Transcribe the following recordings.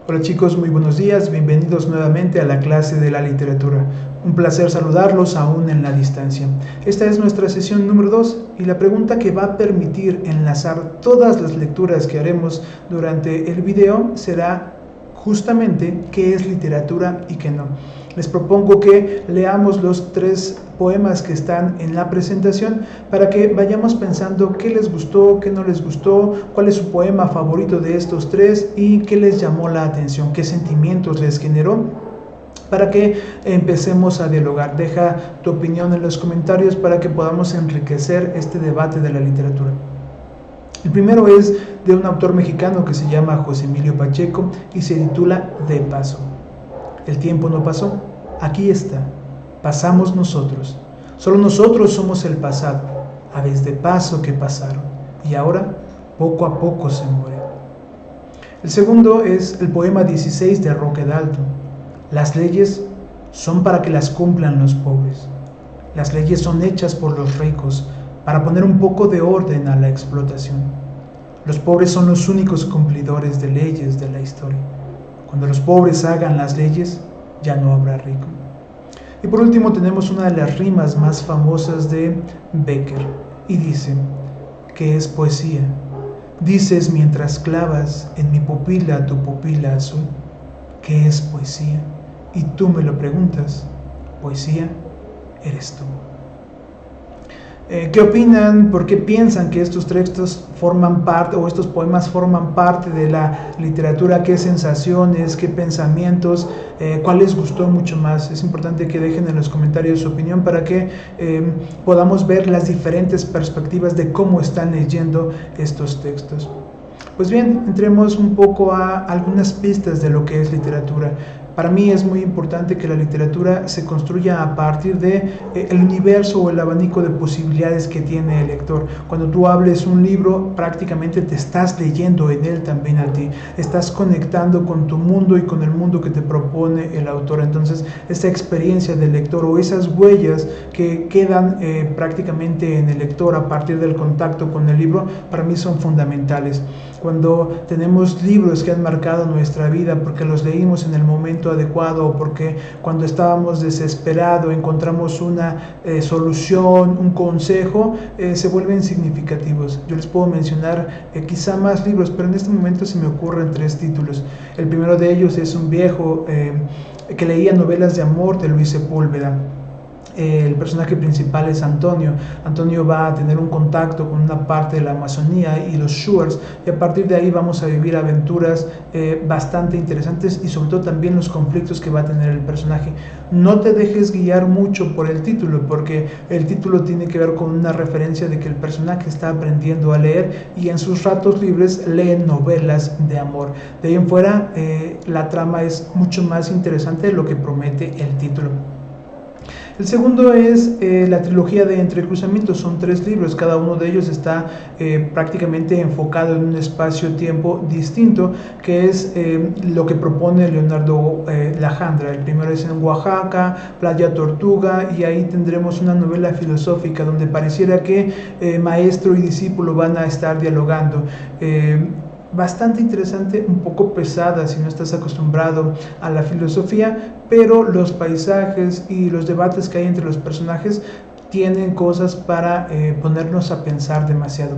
Hola chicos, muy buenos días, bienvenidos nuevamente a la clase de la literatura. Un placer saludarlos aún en la distancia. Esta es nuestra sesión número 2 y la pregunta que va a permitir enlazar todas las lecturas que haremos durante el video será justamente qué es literatura y qué no. Les propongo que leamos los 3 poemas que están en la presentación para que vayamos pensando qué les gustó, qué no les gustó, cuál es su poema favorito de estos 3 y qué les llamó la atención, qué sentimientos les generó, para que empecemos a dialogar. Deja tu opinión en los comentarios para que podamos enriquecer este debate de la literatura. El primero es de un autor mexicano que se llama José Emilio Pacheco y se titula De paso. El tiempo no pasó, aquí está, pasamos nosotros. Solo nosotros somos el pasado, aves de paso que pasaron, y ahora poco a poco se mueren. El segundo es el poema 16 de Roque Dalton. Las leyes son para que las cumplan los pobres. Las leyes son hechas por los ricos para poner un poco de orden a la explotación. Los pobres son los únicos cumplidores de leyes de la historia. Cuando los pobres hagan las leyes, ya no habrá rico. Y por último tenemos una de las rimas más famosas de Becker, y dice que es poesía. Dices mientras clavas en mi pupila tu pupila azul, que es poesía, y tú me lo preguntas, poesía eres tú. ¿Qué opinan? ¿Por qué piensan que estos textos forman parte, o estos poemas forman parte de la literatura? ¿Qué sensaciones, qué pensamientos, cuál les gustó mucho más? Es importante que dejen en los comentarios su opinión para que podamos ver las diferentes perspectivas de cómo están leyendo estos textos. Pues bien, entremos un poco a algunas pistas de lo que es literatura. Para mí es muy importante que la literatura se construya a partir de el universo o el abanico de posibilidades que tiene el lector. Cuando tú hables un libro, prácticamente te estás leyendo en él también a ti. Estás conectando con tu mundo y con el mundo que te propone el autor. Entonces, esa experiencia del lector o esas huellas que quedan prácticamente en el lector a partir del contacto con el libro, para mí son fundamentales. Cuando tenemos libros que han marcado nuestra vida porque los leímos en el momento adecuado o porque cuando estábamos desesperados encontramos una solución, un consejo, se vuelven significativos. Yo les puedo mencionar quizá más libros, pero en este momento se me ocurren 3 títulos. El primero de ellos es un viejo que leía novelas de amor de Luis Sepúlveda. El personaje principal es Antonio. Antonio va a tener un contacto con una parte de la Amazonía y los Shuars, y a partir de ahí vamos a vivir aventuras bastante interesantes y sobre todo también los conflictos que va a tener el personaje. No te dejes guiar mucho por el título, porque el título tiene que ver con una referencia de que el personaje está aprendiendo a leer y en sus ratos libres lee novelas de amor. De ahí en fuera la trama es mucho más interesante de lo que promete el título. El segundo es la trilogía de Entrecruzamientos. Son 3 libros, cada uno de ellos está prácticamente enfocado en un espacio-tiempo distinto, que es lo que propone Leonardo Lajandra. El primero es en Oaxaca, Playa Tortuga, y ahí tendremos una novela filosófica donde pareciera que maestro y discípulo van a estar dialogando. Bastante interesante, un poco pesada si no estás acostumbrado a la filosofía, pero los paisajes y los debates que hay entre los personajes tienen cosas para ponernos a pensar demasiado.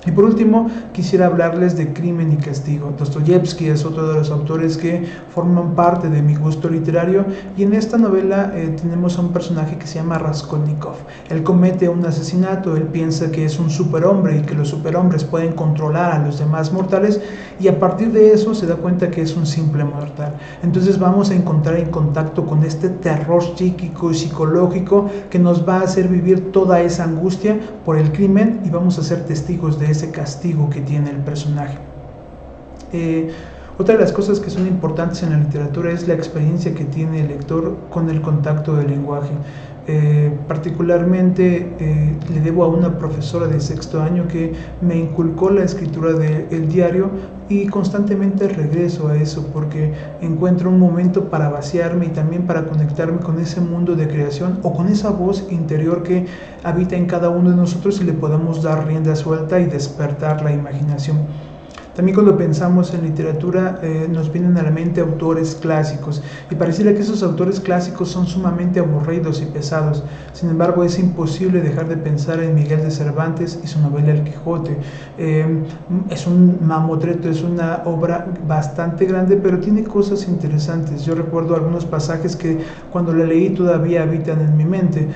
Y por último, quisiera hablarles de Crimen y Castigo. Dostoyevsky es otro de los autores que forman parte de mi gusto literario, y en esta novela tenemos a un personaje que se llama Raskolnikov. Él comete un asesinato, él piensa que es un superhombre y que los superhombres pueden controlar a los demás mortales, y a partir de eso se da cuenta que es un simple mortal. Entonces vamos a encontrar en contacto con este terror psíquico y psicológico que nos va a hacer vivir toda esa angustia por el crimen, y vamos a ser testigos de ese castigo que tiene el personaje. Otra de las cosas que son importantes en la literatura es la experiencia que tiene el lector con el contacto del lenguaje. Particularmente le debo a una profesora de 6º año que me inculcó la escritura del diario, y constantemente regreso a eso porque encuentro un momento para vaciarme y también para conectarme con ese mundo de creación o con esa voz interior que habita en cada uno de nosotros y le podamos dar rienda suelta y despertar la imaginación. También cuando pensamos en literatura nos vienen a la mente autores clásicos y pareciera que esos autores clásicos son sumamente aburridos y pesados. Sin embargo, es imposible dejar de pensar en Miguel de Cervantes y su novela El Quijote. Es un mamotreto, es una obra bastante grande, pero tiene cosas interesantes. Yo recuerdo algunos pasajes que cuando la leí todavía habitan en mi mente.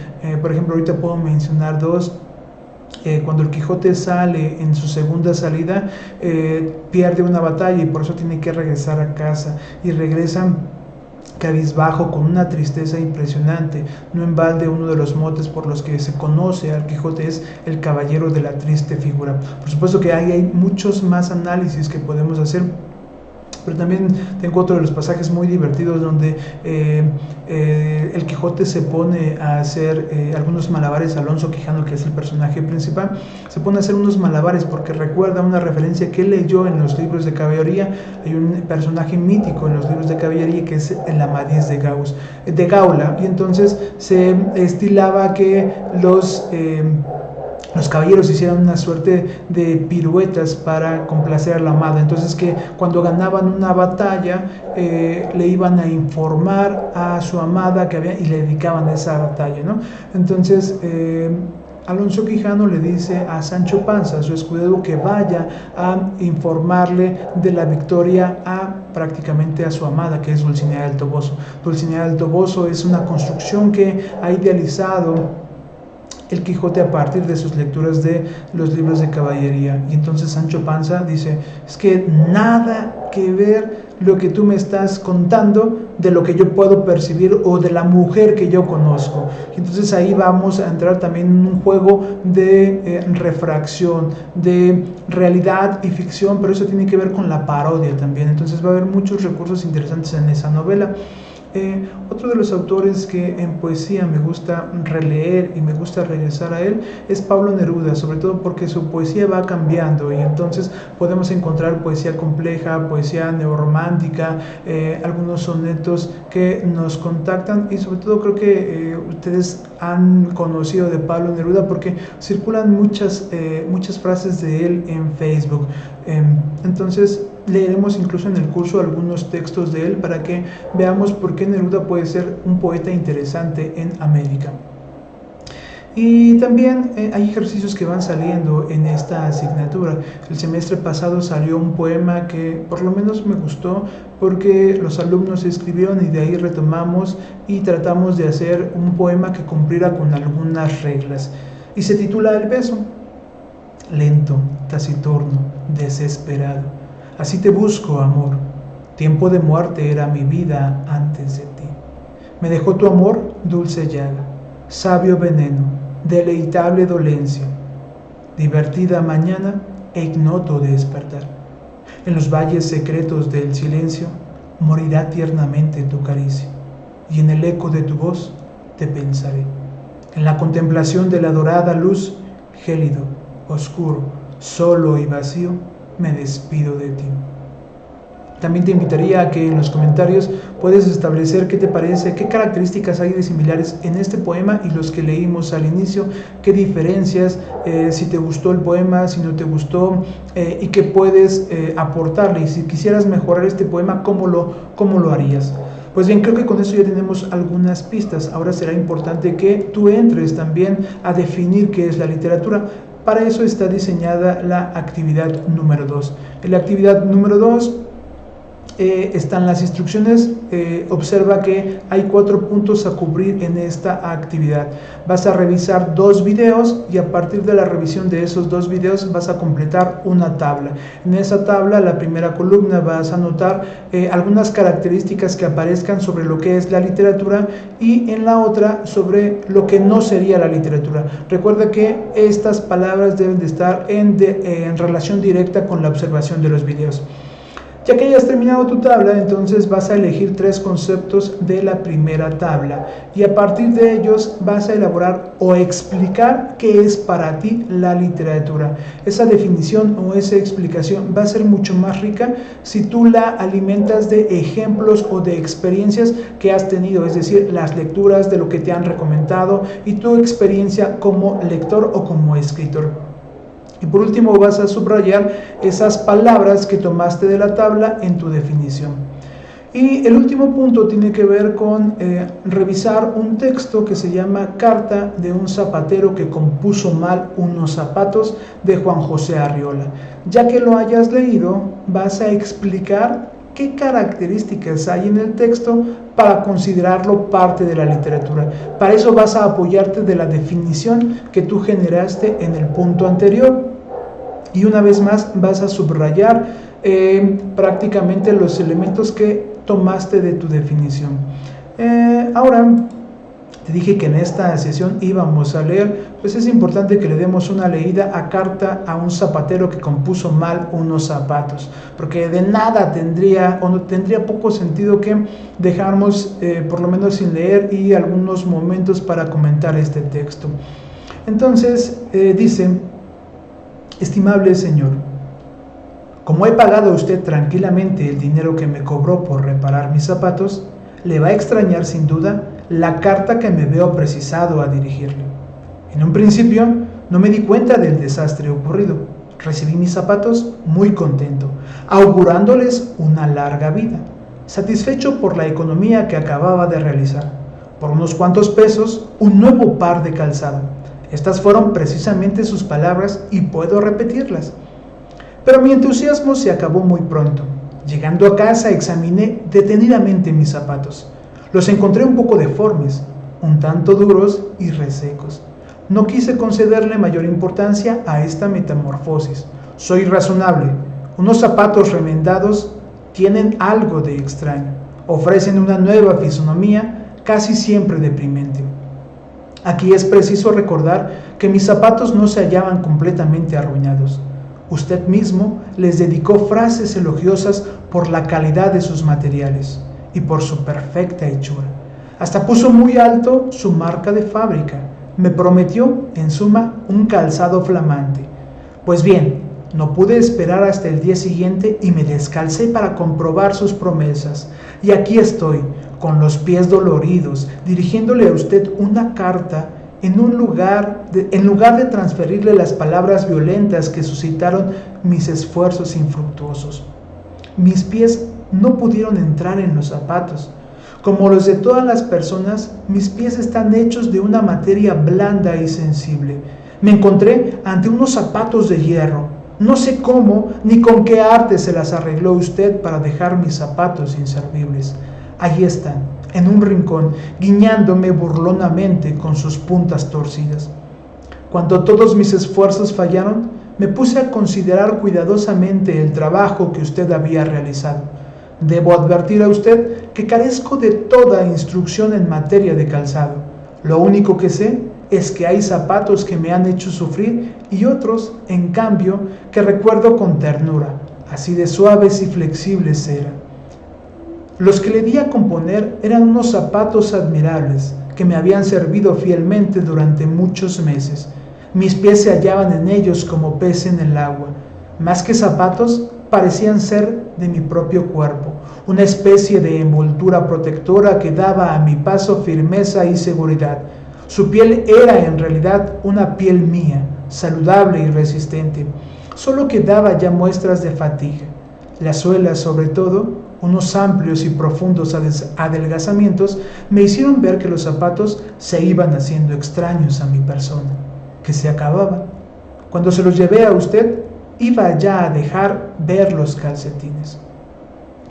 Por ejemplo, ahorita puedo mencionar dos. Cuando el Quijote sale en su segunda salida, pierde una batalla y por eso tiene que regresar a casa, y regresa cabizbajo, con una tristeza impresionante. No en balde uno de los motes por los que se conoce al Quijote es el caballero de la triste figura. Por supuesto que hay muchos más análisis que podemos hacer, pero también tengo otro de los pasajes muy divertidos donde el Quijote se pone a hacer algunos malabares. Alonso Quijano, que es el personaje principal, se pone a hacer unos malabares porque recuerda una referencia que él leyó en los libros de caballería. Hay un personaje mítico en los libros de caballería que es el Amadís de Gaula, y entonces se estilaba que los caballeros hicieron una suerte de piruetas para complacer a la amada. Entonces, que cuando ganaban una batalla le iban a informar a su amada que había, y le dedicaban esa batalla, ¿no? Entonces Alonso Quijano le dice a Sancho Panza, su escudero, que vaya a informarle de la victoria prácticamente a su amada, que es Dulcinea del Toboso. Dulcinea del Toboso es una construcción que ha idealizado el Quijote a partir de sus lecturas de los libros de caballería. Y entonces Sancho Panza dice: es que nada que ver lo que tú me estás contando de lo que yo puedo percibir o de la mujer que yo conozco. Y entonces ahí vamos a entrar también en un juego de refracción, de realidad y ficción, pero eso tiene que ver con la parodia también. Entonces va a haber muchos recursos interesantes en esa novela. Otro de los autores que en poesía me gusta releer y me gusta regresar a él es Pablo Neruda, sobre todo porque su poesía va cambiando y entonces podemos encontrar poesía compleja, poesía neorromántica, algunos sonetos que nos contactan, y sobre todo creo que ustedes han conocido de Pablo Neruda porque circulan muchas frases de él en Facebook. Entonces leeremos incluso en el curso algunos textos de él para que veamos por qué Neruda puede ser un poeta interesante en América. Y también hay ejercicios que van saliendo en esta asignatura. El semestre pasado salió un poema que por lo menos me gustó porque los alumnos escribieron y de ahí retomamos y tratamos de hacer un poema que cumpliera con algunas reglas. Y se titula El beso. Lento, taciturno, desesperado. Así te busco, amor. Tiempo de muerte era mi vida antes de ti. Me dejó tu amor dulce llaga, sabio veneno, deleitable dolencia, divertida mañana e ignoto despertar. En los valles secretos del silencio morirá tiernamente tu caricia, y en el eco de tu voz te pensaré. En la contemplación de la dorada luz, gélido, oscuro, solo y vacío, me despido de ti. También te invitaría a que en los comentarios puedes establecer qué te parece, qué características hay de similares en este poema y los que leímos al inicio, qué diferencias, si te gustó el poema, si no te gustó, y qué puedes aportarle. Y si quisieras mejorar este poema, ¿cómo lo harías? Pues bien, creo que con eso ya tenemos algunas pistas. Ahora será importante que tú entres también a definir qué es la literatura. Para eso está diseñada la actividad número 2. En la actividad número 2 están las instrucciones. Observa que hay 4 puntos a cubrir en esta actividad. Vas a revisar 2 videos y a partir de la revisión de esos 2 videos vas a completar una tabla. En esa tabla, la primera columna, vas a anotar algunas características que aparezcan sobre lo que es la literatura, y en la otra sobre lo que no sería la literatura. Recuerda que estas palabras deben de estar en relación directa con la observación de los videos. Ya que hayas terminado tu tabla, entonces vas a elegir 3 conceptos de la primera tabla y a partir de ellos vas a elaborar o explicar qué es para ti la literatura. Esa definición o esa explicación va a ser mucho más rica si tú la alimentas de ejemplos o de experiencias que has tenido, es decir, las lecturas de lo que te han recomendado y tu experiencia como lector o como escritor. Y por último vas a subrayar esas palabras que tomaste de la tabla en tu definición. Y el último punto tiene que ver con revisar un texto que se llama Carta de un zapatero que compuso mal unos zapatos, de Juan José Arriola. Ya que lo hayas leído, vas a explicar qué características hay en el texto para considerarlo parte de la literatura. Para eso vas a apoyarte de la definición que tú generaste en el punto anterior. Y una vez más vas a subrayar prácticamente los elementos que tomaste de tu definición. Ahora, te dije que en esta sesión íbamos a leer, pues es importante que le demos una leída a Carta a un zapatero que compuso mal unos zapatos, porque de nada tendría poco sentido que dejáramos por lo menos sin leer y algunos momentos para comentar este texto. Entonces dice: estimable señor, como he pagado a usted tranquilamente el dinero que me cobró por reparar mis zapatos, le va a extrañar sin duda la carta que me veo precisado a dirigirle. En un principio no me di cuenta del desastre ocurrido. Recibí mis zapatos muy contento, augurándoles una larga vida, satisfecho por la economía que acababa de realizar. Por unos cuantos pesos, un nuevo par de calzado. Estas fueron precisamente sus palabras y puedo repetirlas. Pero mi entusiasmo se acabó muy pronto. Llegando a casa examiné detenidamente mis zapatos. Los encontré un poco deformes, un tanto duros y resecos. No quise concederle mayor importancia a esta metamorfosis. Soy razonable. Unos zapatos remendados tienen algo de extraño. Ofrecen una nueva fisonomía casi siempre deprimente. Aquí es preciso recordar que mis zapatos no se hallaban completamente arruinados. Usted mismo les dedicó frases elogiosas por la calidad de sus materiales y por su perfecta hechura. Hasta puso muy alto su marca de fábrica. Me prometió, en suma, un calzado flamante. Pues bien, no pude esperar hasta el día siguiente y me descalcé para comprobar sus promesas. Y aquí estoy, con los pies doloridos, dirigiéndole a usted una carta en lugar de transferirle las palabras violentas que suscitaron mis esfuerzos infructuosos. Mis pies no pudieron entrar en los zapatos. Como los de todas las personas, mis pies están hechos de una materia blanda y sensible. Me encontré ante unos zapatos de hierro. No sé cómo ni con qué arte se las arregló usted para dejar mis zapatos inservibles. Allí están, en un rincón, guiñándome burlonamente con sus puntas torcidas. Cuando todos mis esfuerzos fallaron, me puse a considerar cuidadosamente el trabajo que usted había realizado. Debo advertir a usted que carezco de toda instrucción en materia de calzado. Lo único que sé es que hay zapatos que me han hecho sufrir y otros, en cambio, que recuerdo con ternura, así de suaves y flexibles eran. Los que le di a componer eran unos zapatos admirables que me habían servido fielmente durante muchos meses. Mis pies se hallaban en ellos como pez en el agua. Más que zapatos, parecían ser de mi propio cuerpo, una especie de envoltura protectora que daba a mi paso firmeza y seguridad. Su piel era en realidad una piel mía, saludable y resistente, solo que daba ya muestras de fatiga. La suela, sobre todo, unos amplios y profundos adelgazamientos me hicieron ver que los zapatos se iban haciendo extraños a mi persona, que se acababan. Cuando se los llevé a usted, iba ya a dejar ver los calcetines.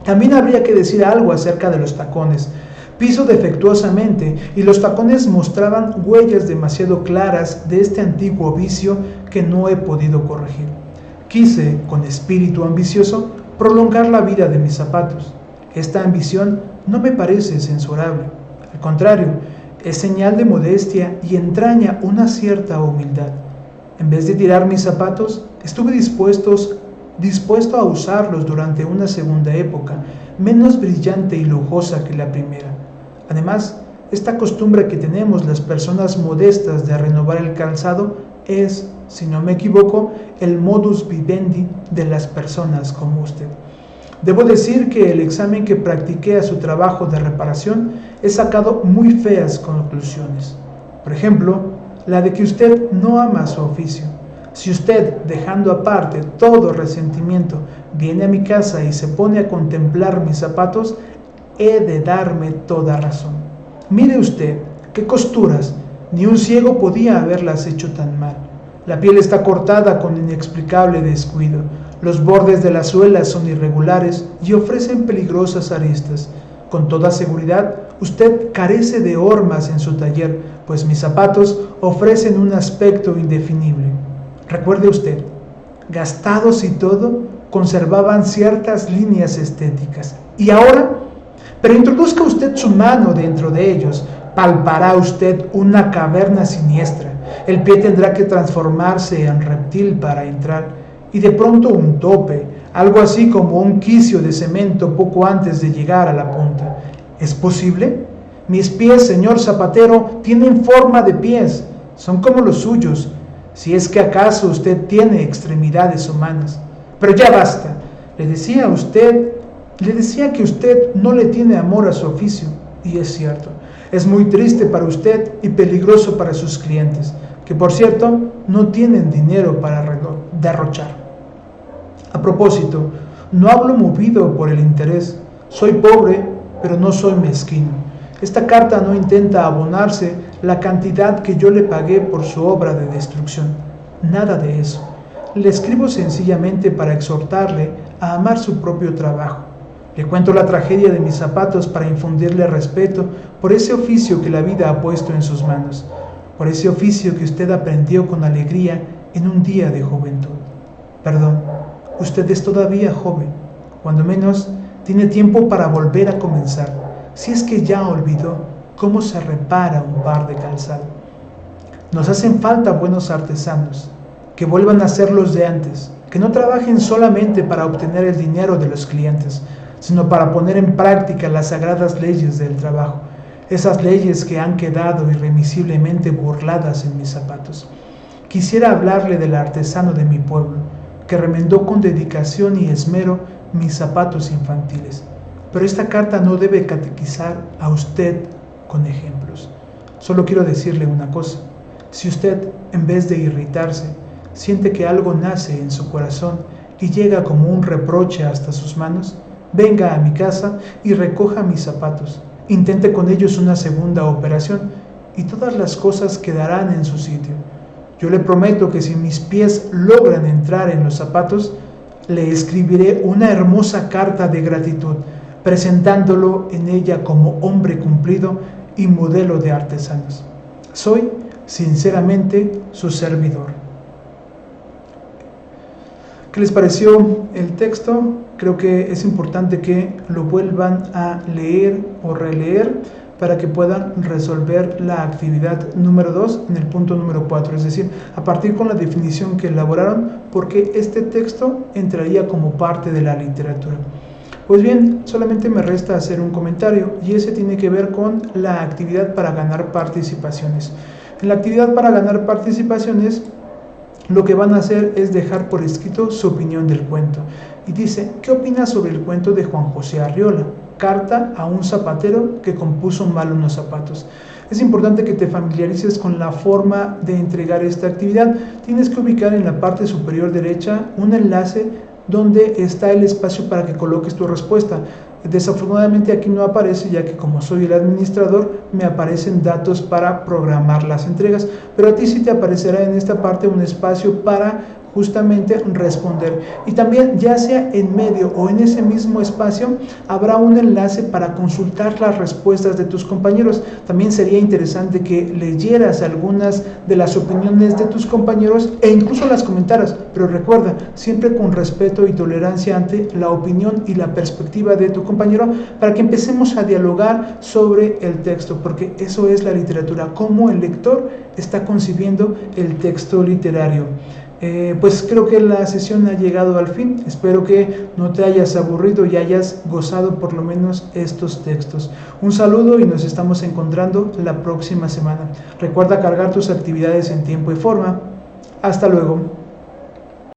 También habría que decir algo acerca de los tacones. Piso defectuosamente y los tacones mostraban huellas demasiado claras de este antiguo vicio que no he podido corregir. Quise, con espíritu ambicioso, prolongar la vida de mis zapatos. Esta ambición no me parece censurable. Al contrario, es señal de modestia y entraña una cierta humildad. En vez de tirar mis zapatos, estuve dispuesto a usarlos durante una segunda época, menos brillante y lujosa que la primera. Además, esta costumbre que tenemos las personas modestas de renovar el calzado es, si no me equivoco, el modus vivendi de las personas como usted. Debo decir que el examen que practiqué a su trabajo de reparación he sacado muy feas conclusiones. Por ejemplo, la de que usted no ama su oficio. Si usted, dejando aparte todo resentimiento, viene a mi casa y se pone a contemplar mis zapatos, he de darme toda razón. Mire usted, qué costuras, ni un ciego podía haberlas hecho tan mal. La piel está cortada con inexplicable descuido. Los bordes de las suelas son irregulares y ofrecen peligrosas aristas. Con toda seguridad, usted carece de hormas en su taller, pues mis zapatos ofrecen un aspecto indefinible. Recuerde usted, gastados y todo, conservaban ciertas líneas estéticas. ¿Y ahora? Pero introduzca usted su mano dentro de ellos, palpará usted una caverna siniestra. El pie tendrá que transformarse en reptil para entrar, y de pronto un tope, algo así como un quicio de cemento poco antes de llegar a la punta. ¿Es posible? Mis pies, señor zapatero, tienen forma de pies, son como los suyos, si es que acaso usted tiene extremidades humanas. Pero ya basta, le decía que usted no le tiene amor a su oficio, y es cierto. Es muy triste para usted y peligroso para sus clientes, que por cierto no tienen dinero para derrochar. A propósito, no hablo movido por el interés. Soy pobre, pero no soy mezquino. Esta carta no intenta abonarse la cantidad que yo le pagué por su obra de destrucción. Nada de eso. Le escribo sencillamente para exhortarle a amar su propio trabajo. Le cuento la tragedia de mis zapatos para infundirle respeto por ese oficio que la vida ha puesto en sus manos, por ese oficio que usted aprendió con alegría en un día de juventud. Perdón, usted es todavía joven, cuando menos tiene tiempo para volver a comenzar, si es que ya olvidó cómo se repara un par de calzado. Nos hacen falta buenos artesanos, que vuelvan a ser los de antes, que no trabajen solamente para obtener el dinero de los clientes, sino para poner en práctica las sagradas leyes del trabajo, esas leyes que han quedado irremisiblemente burladas en mis zapatos. Quisiera hablarle del artesano de mi pueblo, que remendó con dedicación y esmero mis zapatos infantiles, pero esta carta no debe catequizar a usted con ejemplos. Solo quiero decirle una cosa: si usted, en vez de irritarse, siente que algo nace en su corazón y llega como un reproche hasta sus manos, venga a mi casa y recoja mis zapatos. Intente con ellos una segunda operación y todas las cosas quedarán en su sitio. Yo le prometo que si mis pies logran entrar en los zapatos, le escribiré una hermosa carta de gratitud, presentándolo en ella como hombre cumplido y modelo de artesanos. Soy, sinceramente, su servidor. ¿Qué les pareció el texto? Creo que es importante que lo vuelvan a leer o releer para que puedan resolver la actividad número 2 en el punto número 4, es decir, a partir con la definición que elaboraron, porque este texto entraría como parte de la literatura. Pues bien, solamente me resta hacer un comentario y ese tiene que ver con la actividad para ganar participaciones. En la actividad para ganar participaciones, lo que van a hacer es dejar por escrito su opinión del cuento. Y dice: ¿qué opinas sobre el cuento de Juan José Arriola? Carta a un zapatero que compuso mal unos zapatos. Es importante que te familiarices con la forma de entregar esta actividad. Tienes que ubicar en la parte superior derecha un enlace donde está el espacio para que coloques tu respuesta. Desafortunadamente aquí no aparece, ya que como soy el administrador me aparecen datos para programar las entregas, pero a ti sí te aparecerá en esta parte un espacio para justamente responder, y también ya sea en medio o en ese mismo espacio habrá un enlace para consultar las respuestas de tus compañeros. También sería interesante que leyeras algunas de las opiniones de tus compañeros e incluso las comentaras, pero recuerda, siempre con respeto y tolerancia ante la opinión y la perspectiva de tu compañero, para que empecemos a dialogar sobre el texto, porque eso es la literatura, cómo el lector está concibiendo el texto literario. Pues creo que la sesión ha llegado al fin. Espero que no te hayas aburrido y hayas gozado por lo menos estos textos. Un saludo y nos estamos encontrando la próxima semana. Recuerda cargar tus actividades en tiempo y forma. Hasta luego.